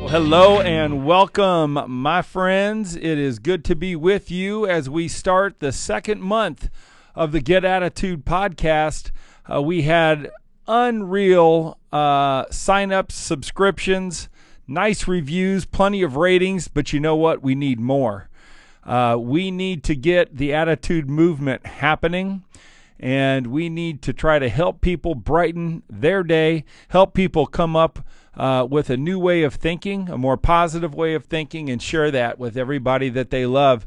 Hello and welcome, my friends. It is good to be with you as we start the second month of the Get Attitude podcast. We had unreal sign-ups, subscriptions, nice reviews, plenty of ratings, but you know what? We need more. We need to get the attitude movement happening, and we need to try to help people brighten their day, help people come up with a new way of thinking, a more positive way of thinking, and share that with everybody that they love.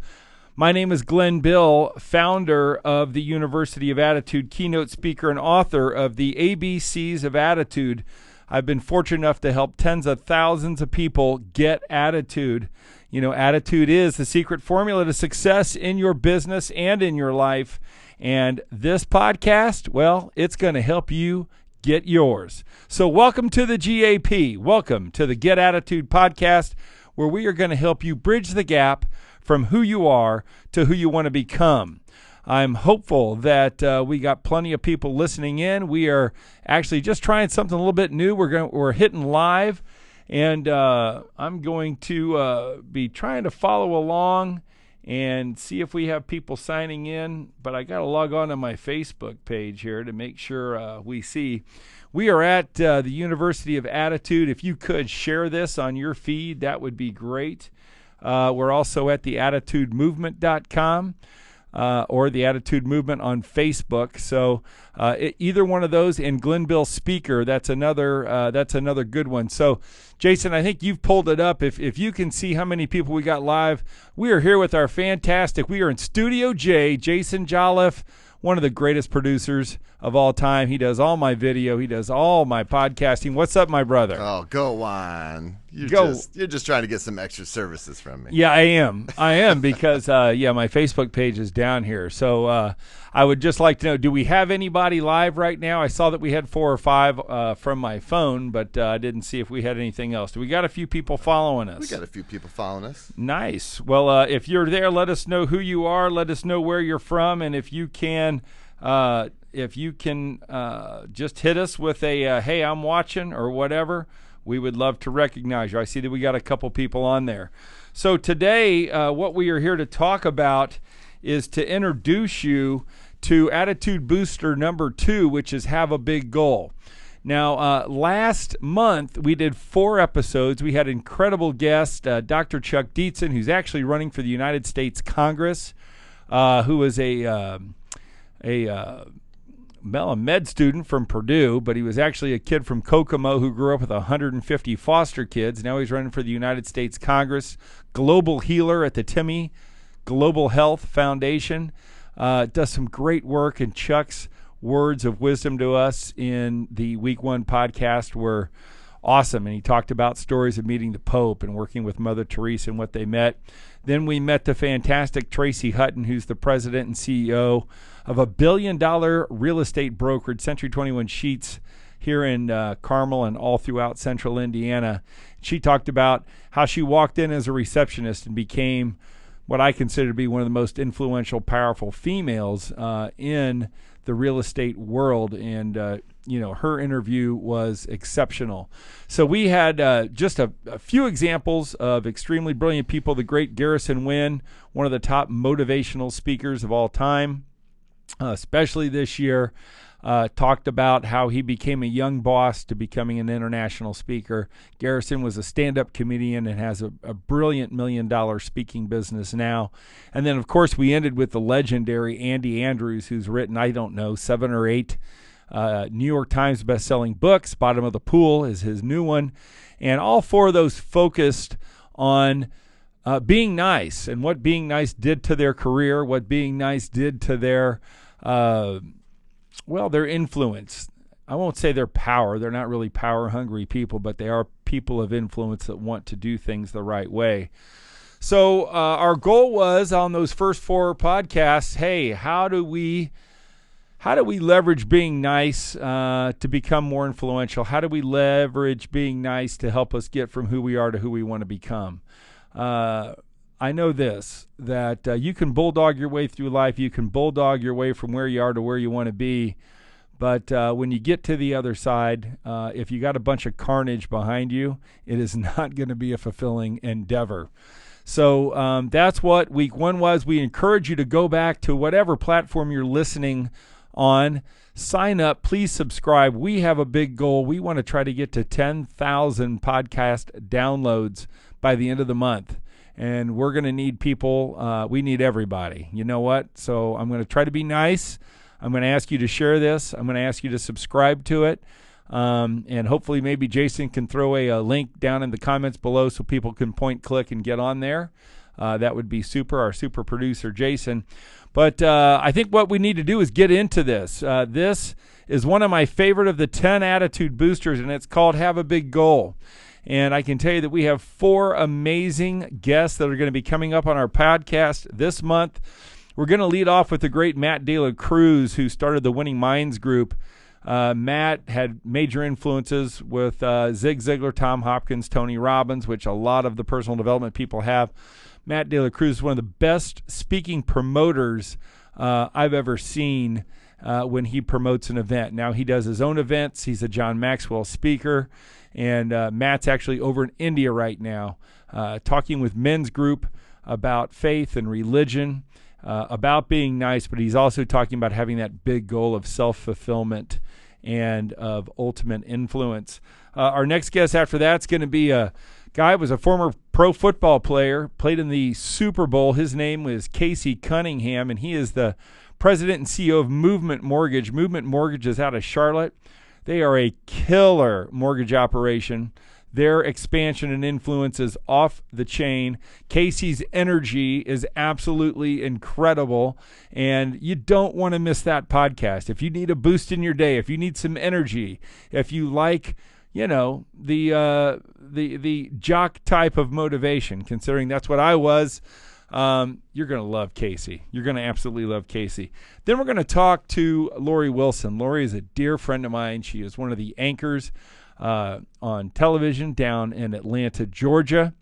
My name is Glenn Bill, founder of the University of Attitude, keynote speaker, and author of the ABCs of Attitude. I've been fortunate enough to help tens of thousands of people get attitude. You know, attitude is the secret formula to success in your business and in your life. And this podcast, well, it's going to help you get yours. So welcome to the GAP. Welcome to the Get Attitude podcast, where we are going to help you bridge the gap from who you are to who you want to become. I'm hopeful that we got plenty of people listening in. We are actually just trying something a little bit new. We're hitting live, and I'm going to be trying to follow along and see if we have people signing in, but I got to log on to my Facebook page here to make sure we see. We are at the University of Attitude. If you could share this on your feed, that would be great. We're also at theattitudemovement.com or the Attitude Movement on Facebook. So either one of those, and Glenn Bill Speaker, that's another good one. So Jason, I think you've pulled it up. If you can see how many people we got live, we are here with our fantastic, we are in Studio J, Jason Jolliffe, one of the greatest producers of all time. He does all my video. He does all my podcasting. What's up, my brother? Oh, go on. You're just trying to get some extra services from me. Yeah, I am because, my Facebook page is down here. So I would just like to know, do we have anybody live right now? I saw that we had 4 or 5 from my phone, but I didn't see if we had anything else. Do we got a few people following us? We got a few people following us. Nice. Well, if you're there, let us know who you are. Let us know where you're from. And if you can just hit us with a, hey, I'm watching or whatever, we would love to recognize you. I see that we got a couple people on there. So today, what we are here to talk about is to introduce you to Attitude Booster number 2, which is have a big goal. Now, last month, we did 4 episodes. We had incredible guest, Dr. Chuck Dietzen, who's actually running for the United States Congress, who is a med student from Purdue, but he was actually a kid from Kokomo who grew up with 150 foster kids. Now he's running for the United States Congress, global healer at the Timmy Global Health Foundation. Does some great work, and Chuck's words of wisdom to us in the Week 1 podcast were awesome, and he talked about stories of meeting the Pope and working with Mother Teresa and what they met. Then we met the fantastic Tracy Hutton, who's the president and CEO of a $1 billion real estate brokerage, Century 21 Sheets, here in Carmel and all throughout central Indiana. She talked about how she walked in as a receptionist and became what I consider to be one of the most influential, powerful females in the real estate world. And, her interview was exceptional. So we had just a few examples of extremely brilliant people. The great Garrison Wynn, one of the top motivational speakers of all time, especially this year, talked about how he became a young boss to becoming an international speaker. Garrison was a stand-up comedian and has a brilliant $1 million speaking business now. And then, of course, we ended with the legendary Andy Andrews, who's written, 7 or 8 New York Times best-selling books. Bottom of the Pool is his new one. And all 4 of those focused on being nice and what being nice did to their career, what being nice did to their their influence. I won't say their power. They're not really power-hungry people, but they are people of influence that want to do things the right way. So our goal was on those first 4 podcasts, hey, how do we leverage being nice to become more influential? How do we leverage being nice to help us get from who we are to who we want to become? I know this, that you can bulldog your way through life. You can bulldog your way from where you are to where you want to be. But when you get to the other side, if you got a bunch of carnage behind you, it is not going to be a fulfilling endeavor. So that's what week 1 was. We encourage you to go back to whatever platform you're listening on. Sign up. Please subscribe. We have a big goal. We want to try to get to 10,000 podcast downloads by the end of the month. And we're going to need people. We need everybody. You know what? So I'm going to try to be nice. I'm going to ask you to share this. I'm going to ask you to subscribe to it. And hopefully maybe Jason can throw a link down in the comments below so people can point, click, and get on there. That would be super, our super producer, Jason. But I think what we need to do is get into this. This is one of my favorite of the 10 attitude boosters, and it's called Have a Big Goal. And I can tell you that we have 4 amazing guests that are going to be coming up on our podcast this month. We're going to lead off with the great Matt De La Cruz, who started the Winning Minds group. Matt had major influences with Zig Ziglar, Tom Hopkins, Tony Robbins, which a lot of the personal development people have. Matt De La Cruz is one of the best speaking promoters I've ever seen when he promotes an event. Now he does his own events. He's a John Maxwell speaker. And Matt's actually over in India right now talking with men's group about faith and religion. About being nice, but he's also talking about having that big goal of self-fulfillment and of ultimate influence. Our next guest after that's going to be a guy who was a former pro football player, played in the Super Bowl. His name was Casey Cunningham, and he is the president and CEO of Movement Mortgage. Movement Mortgage is out of Charlotte. They are a killer mortgage operation. Their expansion and influence is off the chain. Casey's energy is absolutely incredible, and you don't want to miss that podcast. If you need a boost in your day, if you need some energy, if you like, the jock type of motivation, considering that's what I was, you're going to love Casey. You're going to absolutely love Casey. Then we're going to talk to Lori Wilson. Lori is a dear friend of mine. She is one of the anchors on television down in Atlanta, Georgia.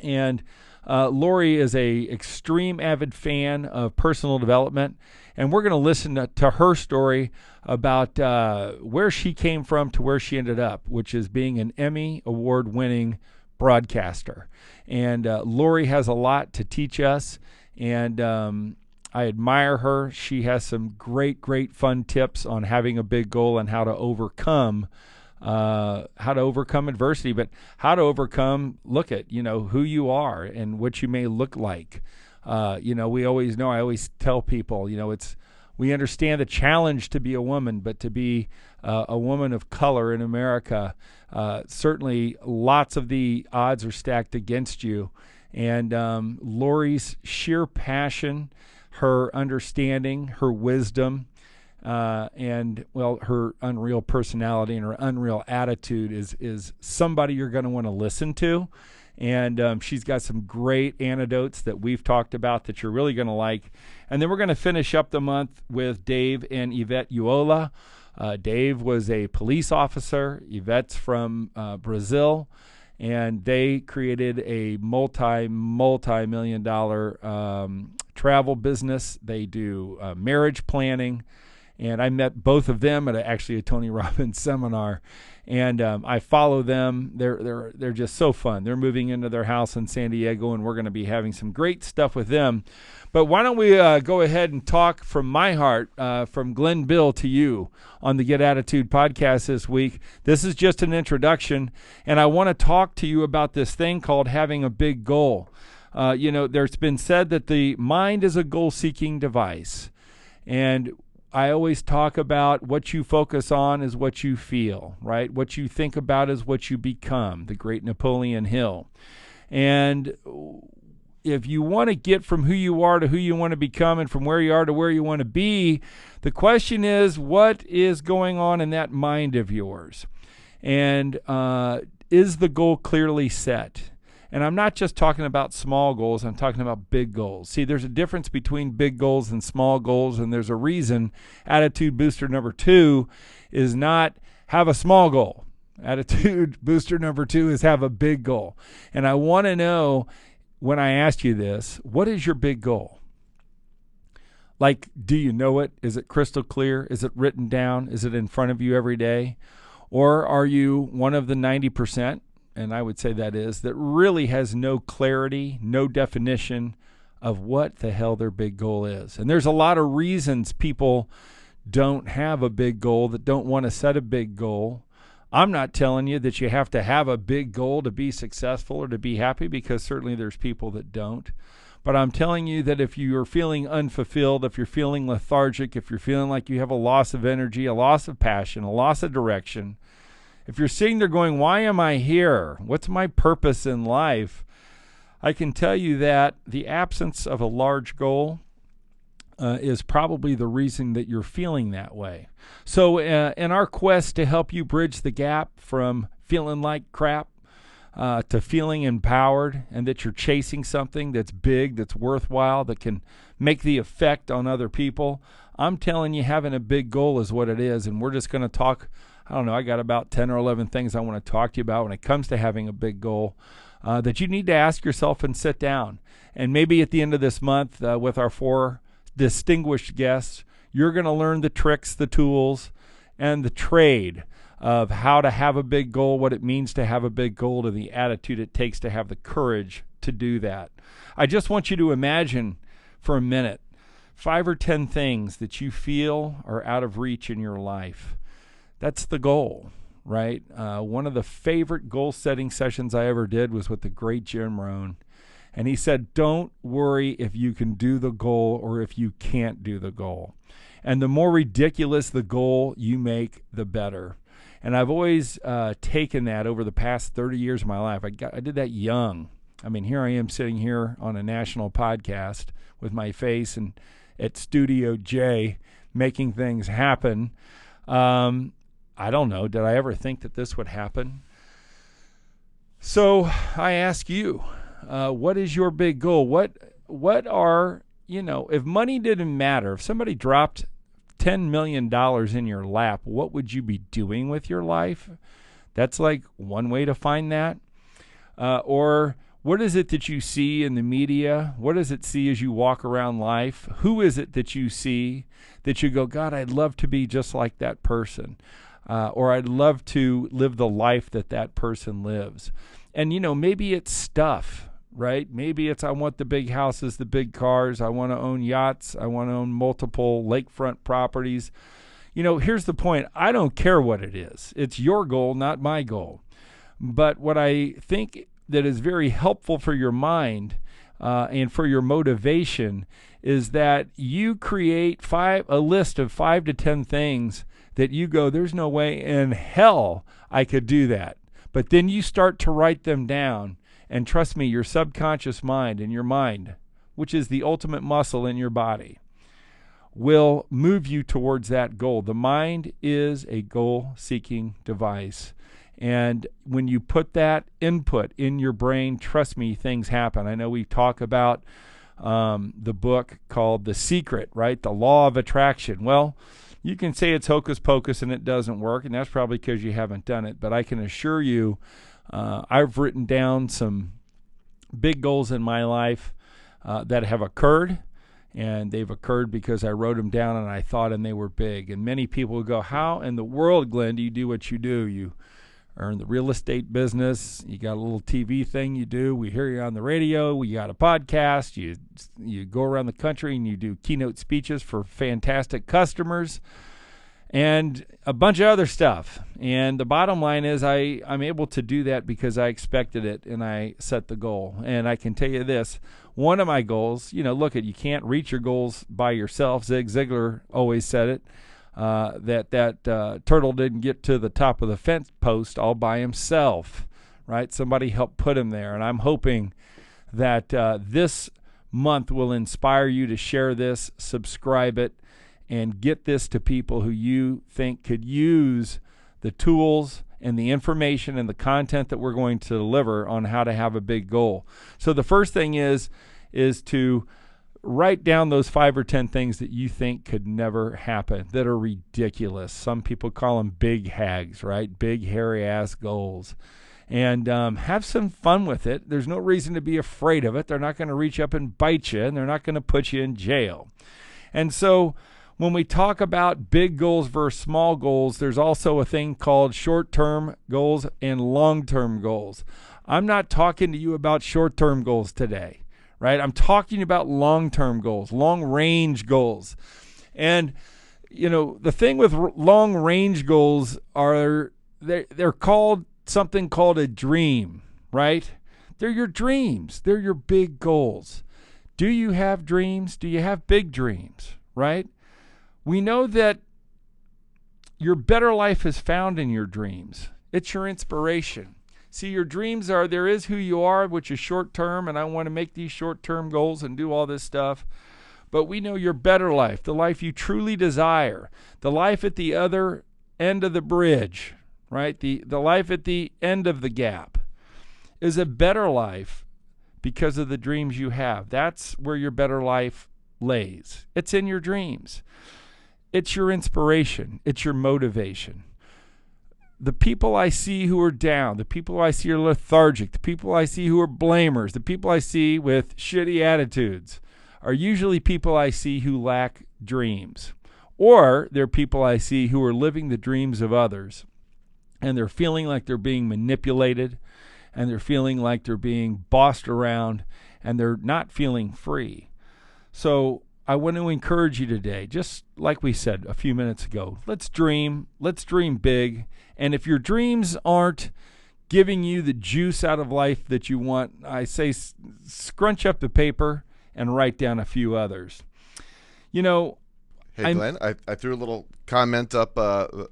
And Lori is a extreme avid fan of personal development. And we're going to listen to her story about where she came from to where she ended up, which is being an Emmy award-winning broadcaster. And Lori has a lot to teach us. And I admire her. She has some great, great fun tips on having a big goal and how to overcome adversity, but how to overcome, look at, who you are and what you may look like. I always tell people, we understand the challenge to be a woman, but to be a woman of color in America, certainly lots of the odds are stacked against you. And Lori's sheer passion, her understanding, her wisdom, and her unreal personality and her unreal attitude is somebody you're going to want to listen to. And she's got some great anecdotes that we've talked about that you're really going to like. And then we're going to finish up the month with Dave and Yvette Ulloa. Dave was a police officer. Yvette's from Brazil. And they created a multi-million dollar travel business. They do marriage planning. And I met both of them at a Tony Robbins seminar, and I follow them. They're just so fun. They're moving into their house in San Diego, and we're going to be having some great stuff with them. But why don't we go ahead and talk from my heart, from Glenn Bill to you on the Get Attitude podcast this week. This is just an introduction, and I want to talk to you about this thing called having a big goal. There's been said that the mind is a goal-seeking device, and I always talk about what you focus on is what you feel, right? What you think about is what you become, the great Napoleon Hill. And if you want to get from who you are to who you want to become and from where you are to where you want to be, the question is, what is going on in that mind of yours? And is the goal clearly set? And I'm not just talking about small goals, I'm talking about big goals. See, there's a difference between big goals and small goals, and there's a reason attitude booster number 2 is not have a small goal. Attitude booster number 2 is have a big goal. And I want to know, when I ask you this, what is your big goal? Like, do you know it? Is it crystal clear? Is it written down? Is it in front of you every day? Or are you one of the 90%, and I would say that really has no clarity, no definition of what the hell their big goal is? And there's a lot of reasons people don't have a big goal, that don't want to set a big goal. I'm not telling you that you have to have a big goal to be successful or to be happy, because certainly there's people that don't. But I'm telling you that if you're feeling unfulfilled, if you're feeling lethargic, if you're feeling like you have a loss of energy, a loss of passion, a loss of direction, if you're sitting there going, why am I here? What's my purpose in life? I can tell you that the absence of a large goal is probably the reason that you're feeling that way. So in our quest to help you bridge the gap from feeling like crap to feeling empowered, and that you're chasing something that's big, that's worthwhile, that can make the effect on other people, I'm telling you, having a big goal is what it is. And we're just going to talk, I don't know, I got about 10 or 11 things I want to talk to you about when it comes to having a big goal that you need to ask yourself and sit down. And maybe at the end of this month with our 4 distinguished guests, you're going to learn the tricks, the tools, and the trade of how to have a big goal, what it means to have a big goal, and the attitude it takes to have the courage to do that. I just want you to imagine for a minute 5 or 10 things that you feel are out of reach in your life. That's the goal, right? One of the favorite goal-setting sessions I ever did was with the great Jim Rohn. And he said, don't worry if you can do the goal or if you can't do the goal. And the more ridiculous the goal you make, the better. And I've always taken that over the past 30 years of my life. I did that young. I mean, here I am sitting here on a national podcast with my face and at Studio J making things happen. I don't know. Did I ever think that this would happen? So I ask you, what is your big goal? What are, if money didn't matter, if somebody dropped $10 million in your lap, what would you be doing with your life? That's like one way to find that. Or what is it that you see in the media? What does it see as you walk around life? Who is it that you see that you go, God, I'd love to be just like that person? Or I'd love to live the life that person lives. And, maybe it's stuff, right? Maybe it's I want the big houses, the big cars. I want to own yachts. I want to own multiple lakefront properties. Here's the point. I don't care what it is. It's your goal, not my goal. But what I think that is very helpful for your mind and for your motivation is that you create a list of 5 to 10 things that you go, there's no way in hell I could do that. But then you start to write them down. And trust me, your subconscious mind and your mind, which is the ultimate muscle in your body, will move you towards that goal. The mind is a goal-seeking device. And when you put that input in your brain, trust me, things happen. I know we talk about the book called The Secret, right? The Law of Attraction. Well, you can say it's hocus pocus and it doesn't work, and that's probably because you haven't done it. But I can assure you, I've written down some big goals in my life that have occurred, and they've occurred because I wrote them down and I thought and they were big. And many people will go, how in the world, Glenn, do you do what you do? You are in the real estate business. You got a little TV thing you do. We hear you on the radio. You got a podcast. You go around the country and you do keynote speeches for fantastic customers and a bunch of other stuff. And the bottom line is I'm able to do that because I expected it and I set the goal. And I can tell you this, one of my goals, you can't reach your goals by yourself. Zig Ziglar always said it, that turtle didn't get to the top of the fence post all by himself, right? Somebody helped put him there. And I'm hoping that this month will inspire you to share this, subscribe it, and get this to people who you think could use the tools and the information and the content that we're going to deliver on how to have a big goal. So the first thing is to write down those 5 or 10 things that you think could never happen, that are ridiculous. Some people call them big hags, right? Big, hairy-ass goals. And have some fun with it. There's no reason to be afraid of it. They're not going to reach up and bite you, and they're not going to put you in jail. And so when we talk about big goals versus small goals, there's also a thing called short-term goals and long-term goals. I'm not talking to you about short-term goals today, right? I'm talking about long-term goals, long-range goals. And, the thing with long-range goals are they're called something called a dream, right? They're your dreams. They're your big goals. Do you have dreams? Do you have big dreams, right? We know that your better life is found in your dreams. It's your inspiration. See, your dreams are, there is who you are, which is short term, and I want to make these short term goals and do all this stuff. But we know your better life, the life you truly desire, the life at the other end of the bridge, right? The life at the end of the gap is a better life because of the dreams you have. That's where your better life lays. It's in your dreams. It's your inspiration. It's your motivation. The people I see who are down, the people I see are lethargic, the people I see who are blamers, the people I see with shitty attitudes are usually people I see who lack dreams. Or they're people I see who are living the dreams of others, and they're feeling like they're being manipulated, and they're feeling like they're being bossed around, and they're not feeling free. So I want to encourage you today, just like we said a few minutes ago, let's dream big. And if your dreams aren't giving you the juice out of life that you want, I say scrunch up the paper and write down a few others. Hey, Glenn, I threw a little comment up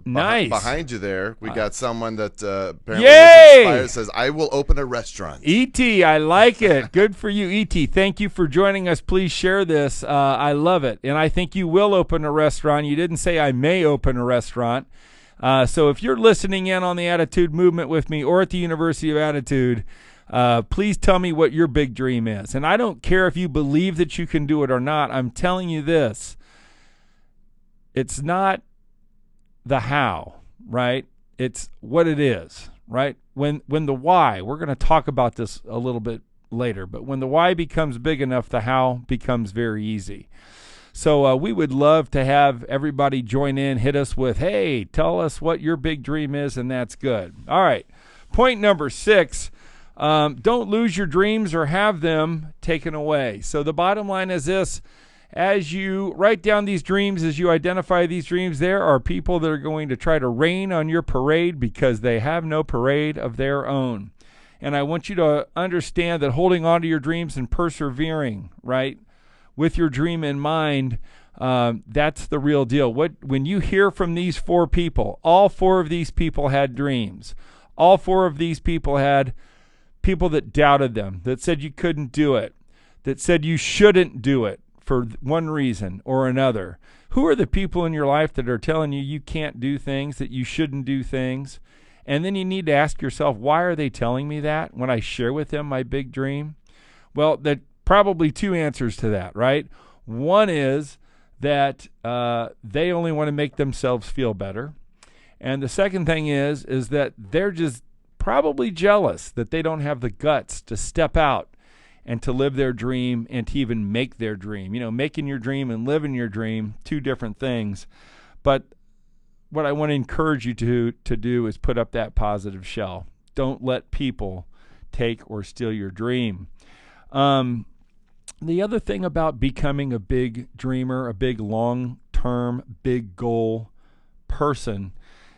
nice. Behind you there. We got someone that apparently was inspired, says, I will open a restaurant. E.T., I like it. Good for you, E.T. Thank you for joining us. Please share this. I love it. And I think you will open a restaurant. You didn't say I may open a restaurant. So if you're listening in on the Attitude Movement with me or at the University of Attitude, please tell me what your big dream is. And I don't care if you believe that you can do it or not. I'm telling you this. It's not the how, right? It's what it is, right? When the why, we're going to talk about this a little bit later, but when the why becomes big enough, the how becomes very easy. So we would love to have everybody join in, hit us with, hey, tell us what your big dream is, and that's good. All right, point number 6, don't lose your dreams or have them taken away. So the bottom line is this. As you write down these dreams, as you identify these dreams, there are people that are going to try to rain on your parade because they have no parade of their own. And I want you to understand that holding on to your dreams and persevering, right, with your dream in mind, that's the real deal. When you hear from these 4 people, all 4 of these people had dreams. All 4 of these people had people that doubted them, that said you couldn't do it, that said you shouldn't do it for one reason or another. Who are the people in your life that are telling you you can't do things, that you shouldn't do things? And then you need to ask yourself, why are they telling me that when I share with them my big dream? Well, there probably 2 answers to that, right? One is that they only want to make themselves feel better. And the second thing is that they're just probably jealous that they don't have the guts to step out and to live their dream and to even make their dream. Making your dream and living your dream, 2 different things. But what I want to encourage you to do is put up that positive shell. Don't let people take or steal your dream. The other thing about becoming a big dreamer, a big long-term, big goal person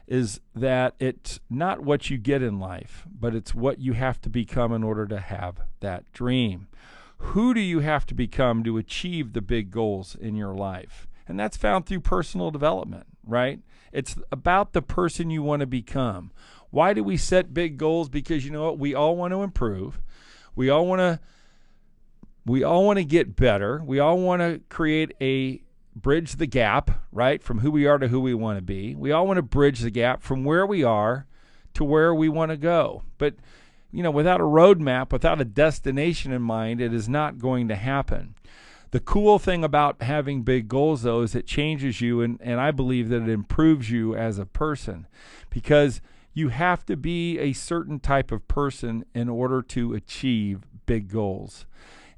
is that it's not what you get in life, but it's what you have to become in order to have that dream. Who do you have to become to achieve the big goals in your life? And that's found through personal development, right? It's about the person you want to become. Why do we set big goals? Because you know what? We all want to improve. We all want to get better. We all want to bridge the gap, right, from who we are to who we want to be. We all want to bridge the gap from where we are to where we want to go. But, without a roadmap, without a destination in mind, it is not going to happen. The cool thing about having big goals, though, is it changes you, and I believe that it improves you as a person, because you have to be a certain type of person in order to achieve big goals.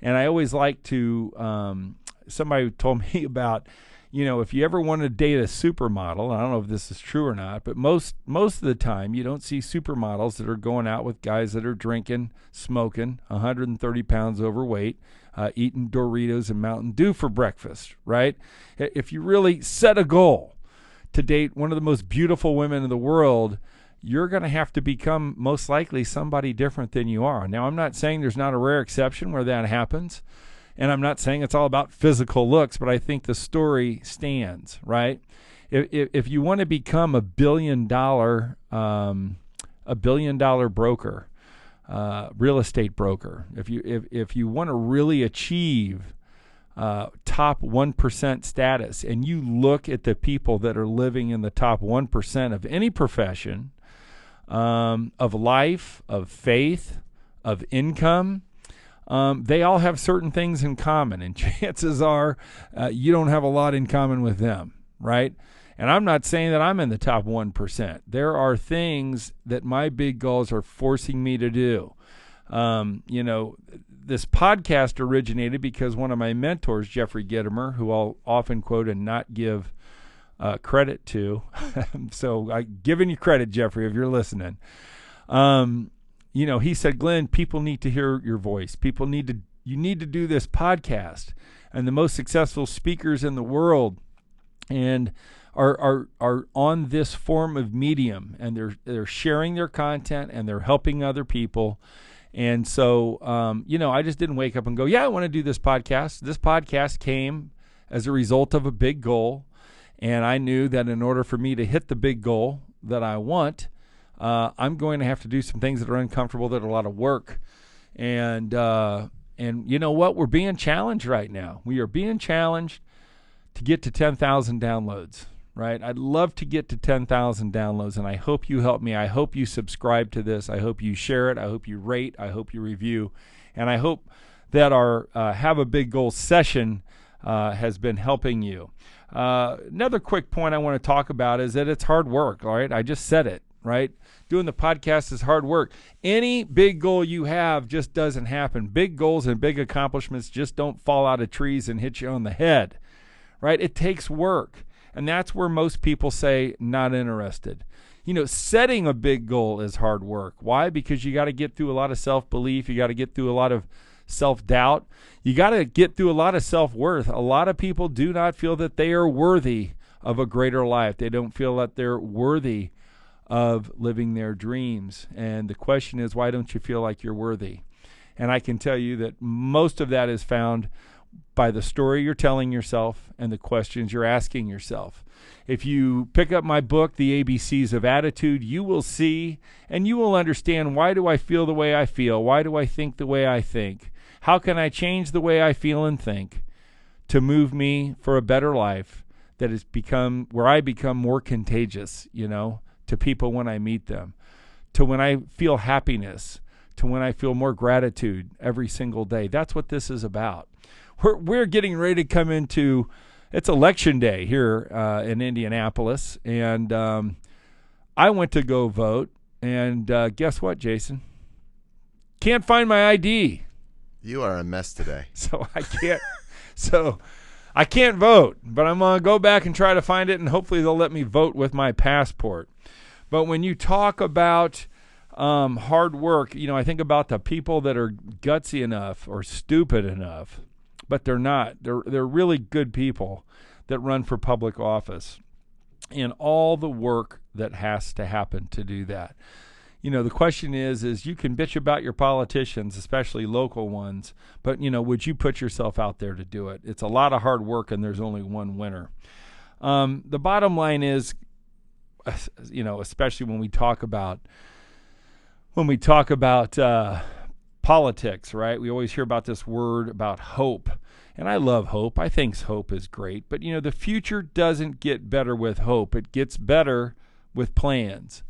And I always like to somebody told me about, if you ever want to date a supermodel, I don't know if this is true or not, but most of the time you don't see supermodels that are going out with guys that are drinking, smoking, 130 pounds overweight, eating Doritos and Mountain Dew for breakfast, right? If you really set a goal to date one of the most beautiful women in the world, you're going to have to become most likely somebody different than you are. Now, I'm not saying there's not a rare exception where that happens. And I'm not saying it's all about physical looks, but I think the story stands, right? If you want to become a $1 billion broker, real estate broker, if you want to really achieve top 1% status, and you look at the people that are living in the top 1% of any profession, of life, of faith, of income, they all have certain things in common, and chances are you don't have a lot in common with them, right? And I'm not saying that I'm in the top 1%. There are things that my big goals are forcing me to do. This podcast originated because one of my mentors, Jeffrey Gitomer, who I'll often quote and not give credit to, so I'm giving you credit, Jeffrey, if you're listening. He said, Glenn, people need to hear your voice. You need to do this podcast. And the most successful speakers in the world and are on this form of medium, and they're sharing their content and they're helping other people. And so, I just didn't wake up and go, I want to do this podcast. This podcast came as a result of a big goal. And I knew that in order for me to hit the big goal that I want, I'm going to have to do some things that are uncomfortable, that are a lot of work. And you know what? We're being challenged right now. We are being challenged to get to 10,000 downloads, right? I'd love to get to 10,000 downloads, and I hope you help me. I hope you subscribe to this. I hope you share it. I hope you rate. I hope you review. And I hope that our Have a Big Goal session has been helping you. Another quick point I want to talk about is that it's hard work, all right? I just said it. Right? Doing the podcast is hard work. Any big goal you have just doesn't happen. Big goals and big accomplishments just don't fall out of trees and hit you on the head, right? It takes work. And that's where most people say not interested. Setting a big goal is hard work. Why? Because you got to get through a lot of self-belief. You got to get through a lot of self-doubt. You got to get through a lot of self-worth. A lot of people do not feel that they are worthy of a greater life. They don't feel that they're worthy of living their dreams. And the question is, why don't you feel like you're worthy? And I can tell you that most of that is found by the story you're telling yourself and the questions you're asking yourself. If you pick up my book, The ABCs of Attitude, you will see and you will understand, why do I feel the way I feel? Why do I think the way I think? How can I change the way I feel and think to move me for a better life that has become, where I become more contagious, to people when I meet them, to when I feel happiness, to when I feel more gratitude every single day. That's what this is about. We're getting ready to come into, it's election day here in Indianapolis, and I went to go vote, and guess what, Jason? Can't find my ID. You are a mess today. So I can't vote, but I'm going to go back and try to find it, and hopefully they'll let me vote with my passport. But when you talk about hard work, I think about the people that are gutsy enough or stupid enough, but they're not. They're really good people that run for public office, and all the work that has to happen to do that. The question is you can bitch about your politicians, especially local ones, but, would you put yourself out there to do it? It's a lot of hard work, and there's only one winner. The bottom line is, especially when we talk about politics, right? We always hear about this word about hope, and I love hope. I think hope is great, but the future doesn't get better with hope. It gets better with plans.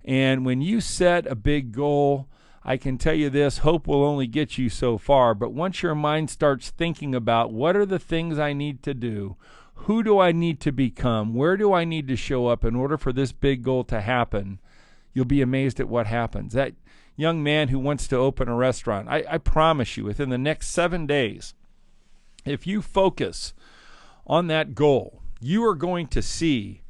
And when you set a big goal, I can tell you this, hope will only get you so far. But once your mind starts thinking about what are the things I need to do, who do I need to become, where do I need to show up in order for this big goal to happen, you'll be amazed at what happens. That young man who wants to open a restaurant, I promise you, within the next 7 days, If you focus on that goal, you are going to see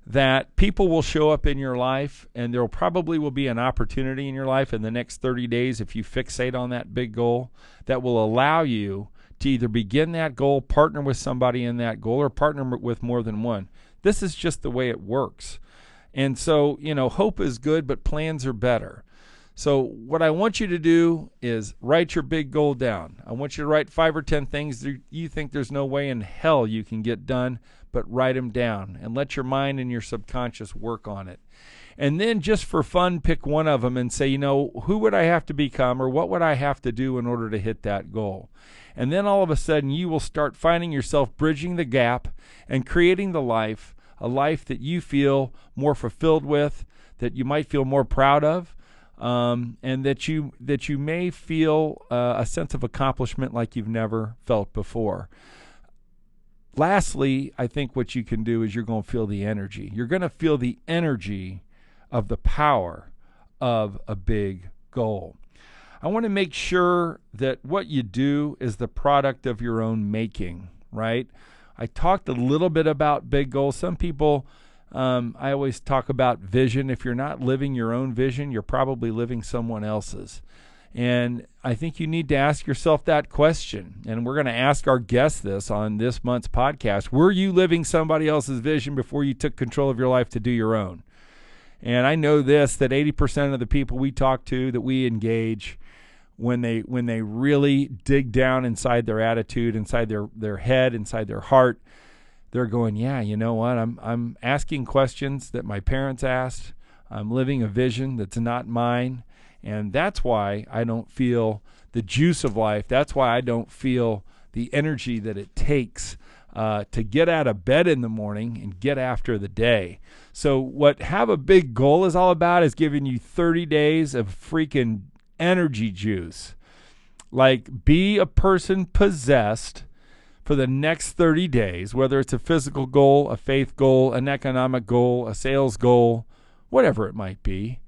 that people will show up in your life, and there probably will be an opportunity in your life in the next 30 days if you fixate on that big goal that will allow you to either begin that goal, partner with somebody in that goal, or partner with more than one. This is just the way it works. And so, hope is good, but plans are better. So what I want you to do is write your big goal down. I want you to write 5 or 10 things that you think there's no way in hell you can get done, but write them down and let your mind and your subconscious work on it. And then just for fun, pick one of them and say, who would I have to become, or what would I have to do in order to hit that goal? And then all of a sudden you will start finding yourself bridging the gap and creating a life that you feel more fulfilled with, that you might feel more proud of, and that you may feel a sense of accomplishment like you've never felt before. Lastly, I think what you can do is you're going to feel the energy. You're going to feel the energy of the power of a big goal. I want to make sure that what you do is the product of your own making, right? I talked a little bit about big goals. Some people, I always talk about vision. If you're not living your own vision, you're probably living someone else's. And I think you need to ask yourself that question. And we're going to ask our guests this on this month's podcast. Were you living somebody else's vision before you took control of your life to do your own? And I know this, that 80% of the people we talk to, that we engage, when they really dig down inside their attitude, inside their head, inside their heart, they're going, yeah, you know what? I'm asking questions that my parents asked. I'm living a vision that's not mine. And that's why I don't feel the juice of life. That's why I don't feel the energy that it takes to get out of bed in the morning and get after the day. So what Have a Big Goal is all about is giving you 30 days of freaking energy juice. Like, be a person possessed for the next 30 days, whether it's a physical goal, a faith goal, an economic goal, a sales goal, whatever it might be,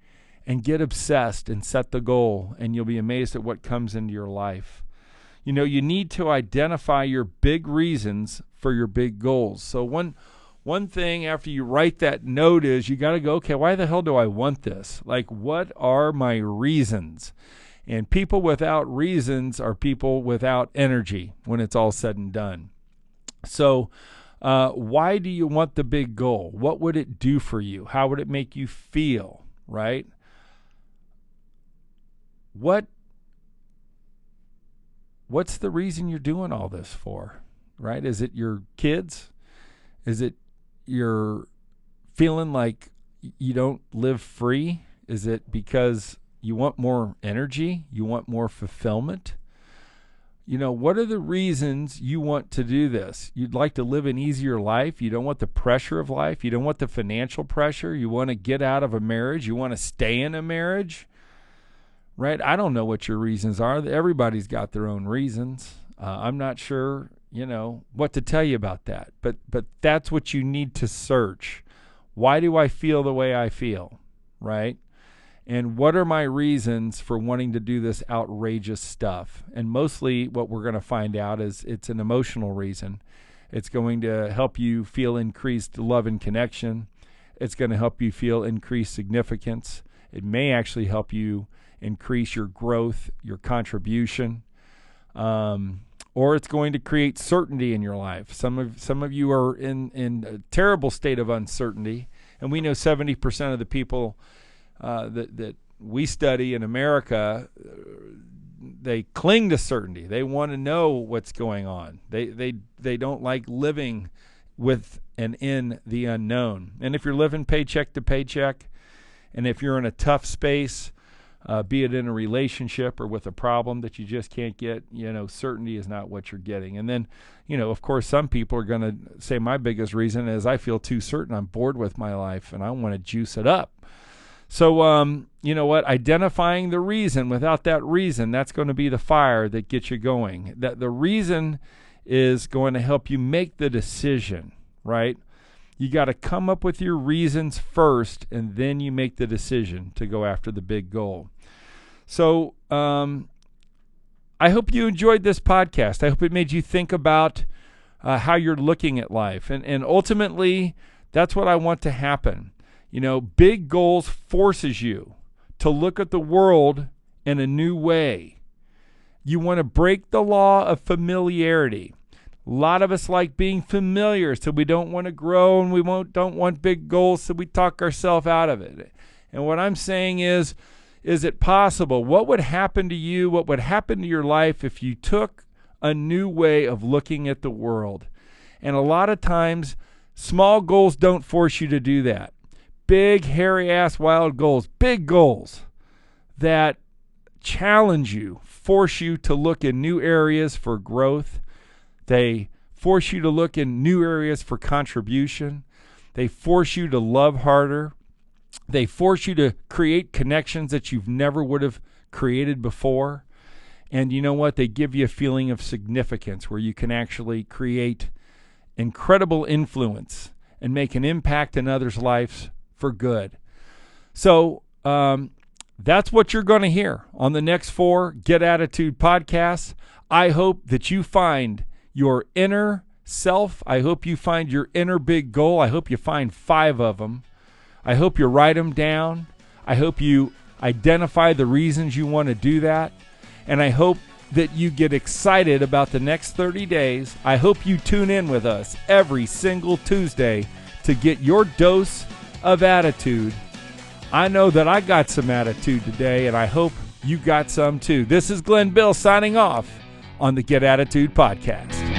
and get obsessed and set the goal, and you'll be amazed at what comes into your life. You need to identify your big reasons for your big goals. So one thing after you write that note is you got to go, okay, why the hell do I want this? Like, what are my reasons? And people without reasons are people without energy when it's all said and done. So why do you want the big goal? What would it do for you? How would it make you feel, right? What's the reason you're doing all this for, right? Is it your kids? Is it you're feeling like you don't live free? Is it because you want more energy? You want more fulfillment? What are the reasons you want to do this? You'd like to live an easier life. You don't want the pressure of life. You don't want the financial pressure. You want to get out of a marriage. You want to stay in a marriage, right? I don't know what your reasons are. Everybody's got their own reasons. I'm not sure what to tell you about that. But that's what you need to search. Why do I feel the way I feel, right? And what are my reasons for wanting to do this outrageous stuff? And mostly what we're going to find out is it's an emotional reason. It's going to help you feel increased love and connection. It's going to help you feel increased significance. It may actually help you increase your growth, your contribution. Or it's going to create certainty in your life. Some of you are in a terrible state of uncertainty, and we know 70% of the people that we study in America, they cling to certainty. They want to know what's going on. They don't like living with and in the unknown. And if you're living paycheck to paycheck, and if you're in a tough space, be it in a relationship or with a problem that you just can't get, certainty is not what you're getting. And then, of course, some people are going to say my biggest reason is I feel too certain. I'm bored with my life and I want to juice it up. So, you know what? Identifying the reason. Without that reason, that's going to be the fire that gets you going. That the reason is going to help you make the decision, right? You got to come up with your reasons first, and then you make the decision to go after the big goal. So, I I hope you enjoyed this podcast. I hope it made you think about how you're looking at life. And ultimately, that's what I want to happen. Big goals forces you to look at the world in a new way. You want to break the law of familiarity. A lot of us like being familiar, so we don't want to grow, and we don't want big goals, so we talk ourselves out of it. And what I'm saying is it possible? What would happen to you? What would happen to your life if you took a new way of looking at the world? And a lot of times, small goals don't force you to do that. Big, hairy-ass, wild goals, big goals that challenge you, force you to look in new areas for growth. They force you to look in new areas for contribution. They force you to love harder. They force you to create connections that you've never would have created before. And you know what? They give you a feeling of significance where you can actually create incredible influence and make an impact in others' lives for good. So that's what you're going to hear on the next 4 Get Attitude podcasts. I hope that you find your inner self. I hope you find your inner big goal. I hope you find 5 of them. I hope you write them down. I hope you identify the reasons you want to do that. And I hope that you get excited about the next 30 days. I hope you tune in with us every single Tuesday to get your dose of attitude. I know that I got some attitude today, and I hope you got some too. This is Glenn Bill signing off on the Get Attitude podcast.